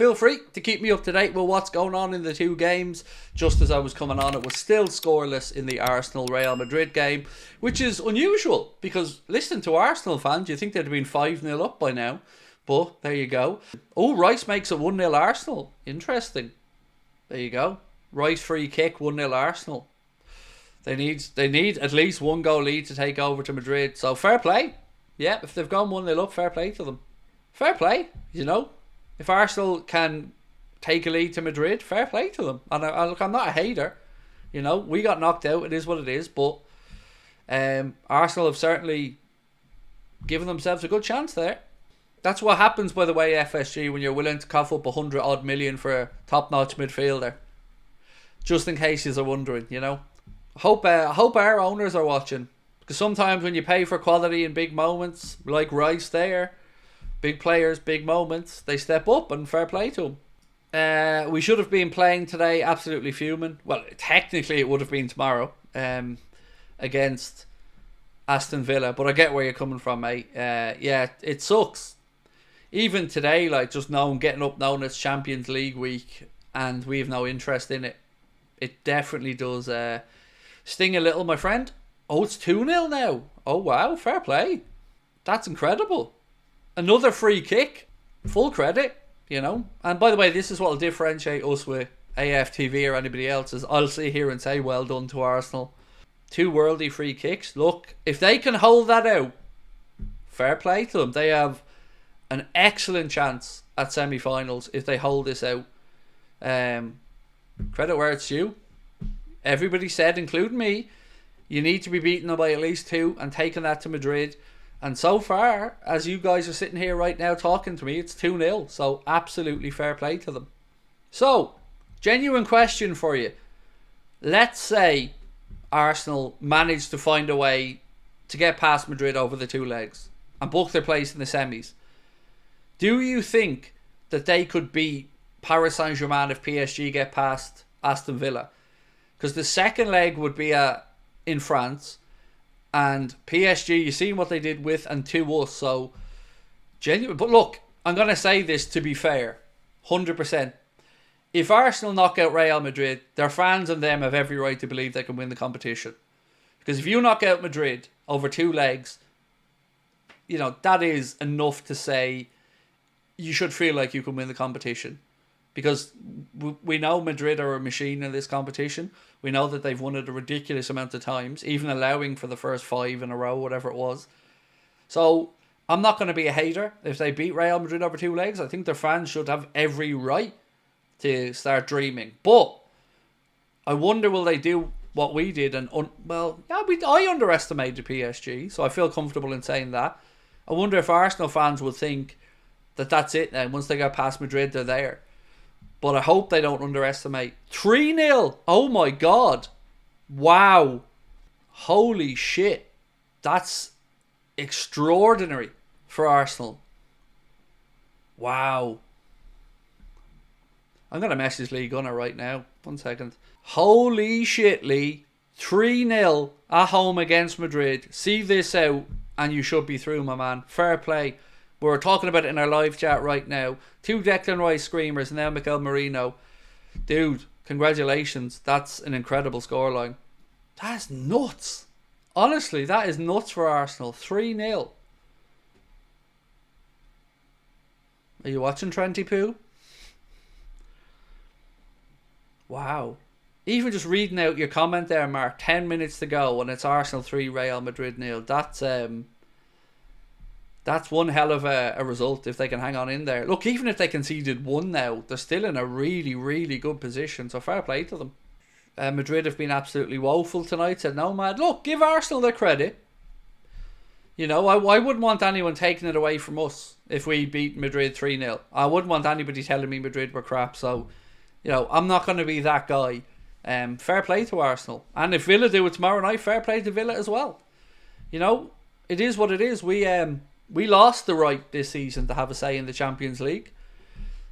feel free to keep me up to date with what's going on in the two games. Just as I was coming on, it was still scoreless in the Arsenal-Real Madrid game, which is unusual because listening to Arsenal fans, you think they'd have been 5-0 up by now. But there you go. Oh, Rice makes it 1-0 Arsenal. Interesting. There you go. Rice free kick, 1-0 Arsenal. They need at least one goal lead to take over to Madrid. So fair play. Yeah, if they've gone 1-0 up, fair play to them. Fair play, you know. If Arsenal can take a lead to Madrid, fair play to them. And I'm not a hater. You know, we got knocked out. It is what it is. But Arsenal have certainly given themselves a good chance there. That's what happens, by the way, FSG, when you're willing to cough up 100-odd million for a top-notch midfielder. Just in case you're wondering, you know. I hope our owners are watching. Because sometimes when you pay for quality in big moments, like Rice there, big players, big moments, they step up and fair play to them. We should have been playing today, absolutely fuming. Well, technically it would have been tomorrow against Aston Villa. But I get where you're coming from, mate. Yeah, it sucks. Even today, like, just getting up knowing it's Champions League week and we have no interest in it. It definitely does sting a little, my friend. Oh, it's 2-0 now. Oh, wow, fair play. That's incredible. Another free kick. Full credit, you know. And by the way, this is what will differentiate us with AFTV or anybody else, is I'll sit here and say, well done to Arsenal. 2 worldy free kicks. Look, if they can hold that out, fair play to them. They have an excellent chance at semi-finals if they hold this out. Credit where it's due. Everybody said, including me, you need to be beating them by at least 2 and taking that to Madrid. And so far, as you guys are sitting here right now talking to me, it's 2-0. So absolutely fair play to them. So, genuine question for you. Let's say Arsenal managed to find a way to get past Madrid over the 2 legs and book their place in the semis. Do you think that they could beat Paris Saint-Germain if PSG get past Aston Villa? Because the second leg would be in France. And PSG, you've seen what they did with and to us. So, genuine. But look, I'm going to say this to be fair. 100%. If Arsenal knock out Real Madrid, their fans and them have every right to believe they can win the competition. Because if you knock out Madrid over 2 legs, you know, that is enough to say you should feel like you can win the competition. Because we know Madrid are a machine in this competition. We know that they've won it a ridiculous amount of times, even allowing for the first 5 in a row, whatever it was. So, I'm not going to be a hater if they beat Real Madrid over 2 legs. I think their fans should have every right to start dreaming. But I wonder, will they do what we did? I underestimated PSG, so I feel comfortable in saying that. I wonder if Arsenal fans will think that that's it now. Once they get past Madrid, they're there. But I hope they don't underestimate. 3-0. Oh my God. Wow. Holy shit. That's extraordinary for Arsenal. Wow. I'm going to message Lee Gunner right now. 1 second. Holy shit, Lee. 3-0 at home against Madrid. See this out and you should be through, my man. Fair play. We're talking about it in our live chat right now. 2 Declan Rice screamers, now Mikel Merino. Dude, congratulations. That's an incredible scoreline. That's nuts. Honestly, that is nuts for Arsenal. 3-0. Are you watching Trenty Poo? Wow. Even just reading out your comment there, Mark. 10 minutes to go and it's Arsenal 3, Real Madrid 0. That's one hell of a result if they can hang on in there. Look, even if they conceded 1 now, they're still in a really, really good position. So fair play to them. Madrid have been absolutely woeful tonight. Said no, mad. Look, give Arsenal their credit. You know, I wouldn't want anyone taking it away from us if we beat Madrid 3-0. I wouldn't want anybody telling me Madrid were crap. So, you know, I'm not going to be that guy. Fair play to Arsenal. And if Villa do it tomorrow night, fair play to Villa as well. You know, it is what it is. We lost the right this season to have a say in the Champions League.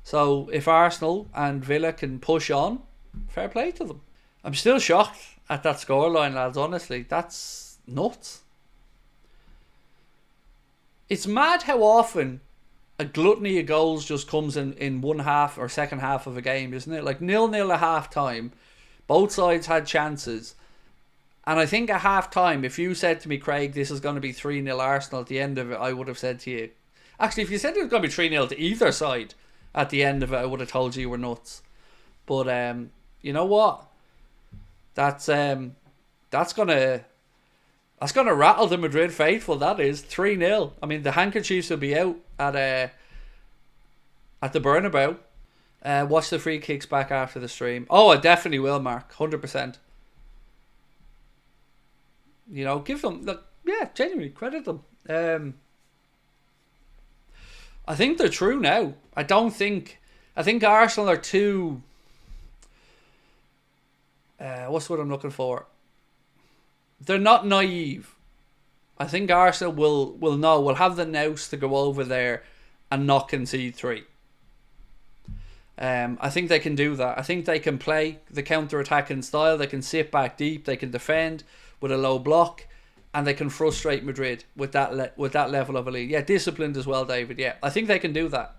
So if Arsenal and Villa can push on, fair play to them. I'm still shocked at that scoreline, lads, honestly. That's nuts. It's mad how often a gluttony of goals just comes in one half or second half of a game, isn't it? Like 0-0 at half time. Both sides had chances. And I think at half time, if you said to me, Craig, this is going to be 3-0 Arsenal at the end of it, I would have said to you. Actually, if you said it was going to be 3-0 to either side at the end of it, I would have told you were nuts. But you know what? That's gonna rattle the Madrid faithful. That is 3-0. I mean, the handkerchiefs will be out at the Bernabeu. Watch the free kicks back after the stream. Oh, I definitely will, Mark. 100%. You know, give them, look, yeah, genuinely credit them. I think they're true now. I think Arsenal are too. What's what I'm looking for? They're not naive. I think Arsenal will have the nous to go over there and not concede 3. I think they can do that. I think they can play the counter-attacking style. They can sit back deep. They can defend with a low block, and they can frustrate Madrid with that level of a lead. Yeah, disciplined as well, David. Yeah, I think they can do that.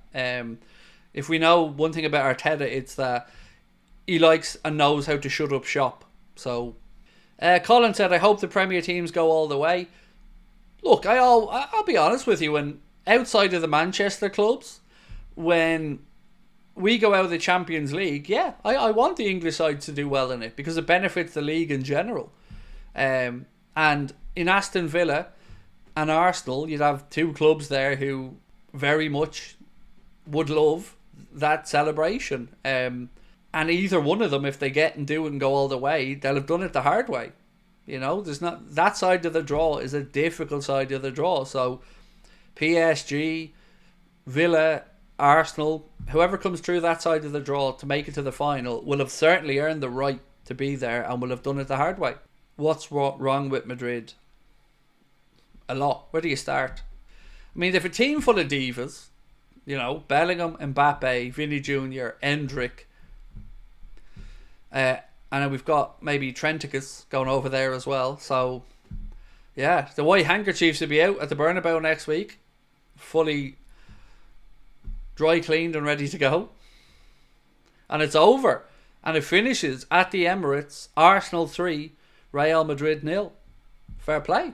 If we know one thing about Arteta, it's that he likes and knows how to shut up shop. So, Colin said, I hope the Premier teams go all the way. Look, I'll be honest with you, when outside of the Manchester clubs, when we go out of the Champions League, yeah, I want the English side to do well in it because it benefits the league in general. And in Aston Villa and Arsenal, you'd have 2 clubs there who very much would love that celebration. And either one of them, if they get and do it and go all the way, they'll have done it the hard way. You know, there's not that side of the draw is a difficult side of the draw. So PSG, Villa, Arsenal, whoever comes through that side of the draw to make it to the final will have certainly earned the right to be there and will have done it the hard way. What's wrong with Madrid? A lot. Where do you start? I mean, they've a team full of divas. You know, Bellingham, Mbappe, Vinny Jr., Endrick. And then we've got maybe Trenticus going over there as well. So, yeah, the white handkerchiefs will be out at the Bernabeu next week. Fully dry cleaned and ready to go. And it's over. And it finishes at the Emirates, Arsenal 3, Real Madrid 0. Fair play.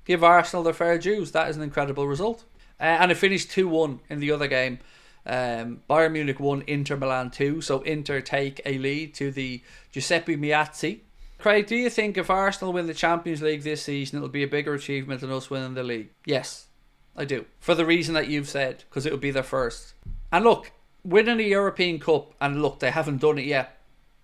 Give Arsenal their fair dues. That is an incredible result. And it finished 2-1 in the other game. Bayern Munich 1, Inter Milan 2. So Inter take a lead to the Giuseppe Meazza. Craig, do you think if Arsenal win the Champions League this season, it'll be a bigger achievement than us winning the league? Yes, I do. For the reason that you've said, because it would be their first. And look, winning a European Cup, and look, they haven't done it yet,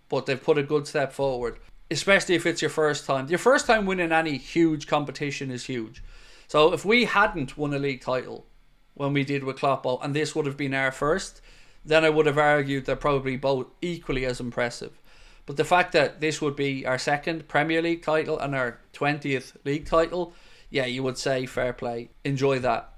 but they've put a good step forward. Especially if it's your first time. Your first time winning any huge competition is huge. So if we hadn't won a league title when we did with Klopp, and this would have been our first, then I would have argued they're probably both equally as impressive. But the fact that this would be our second Premier League title and our 20th league title, yeah, you would say fair play. Enjoy that.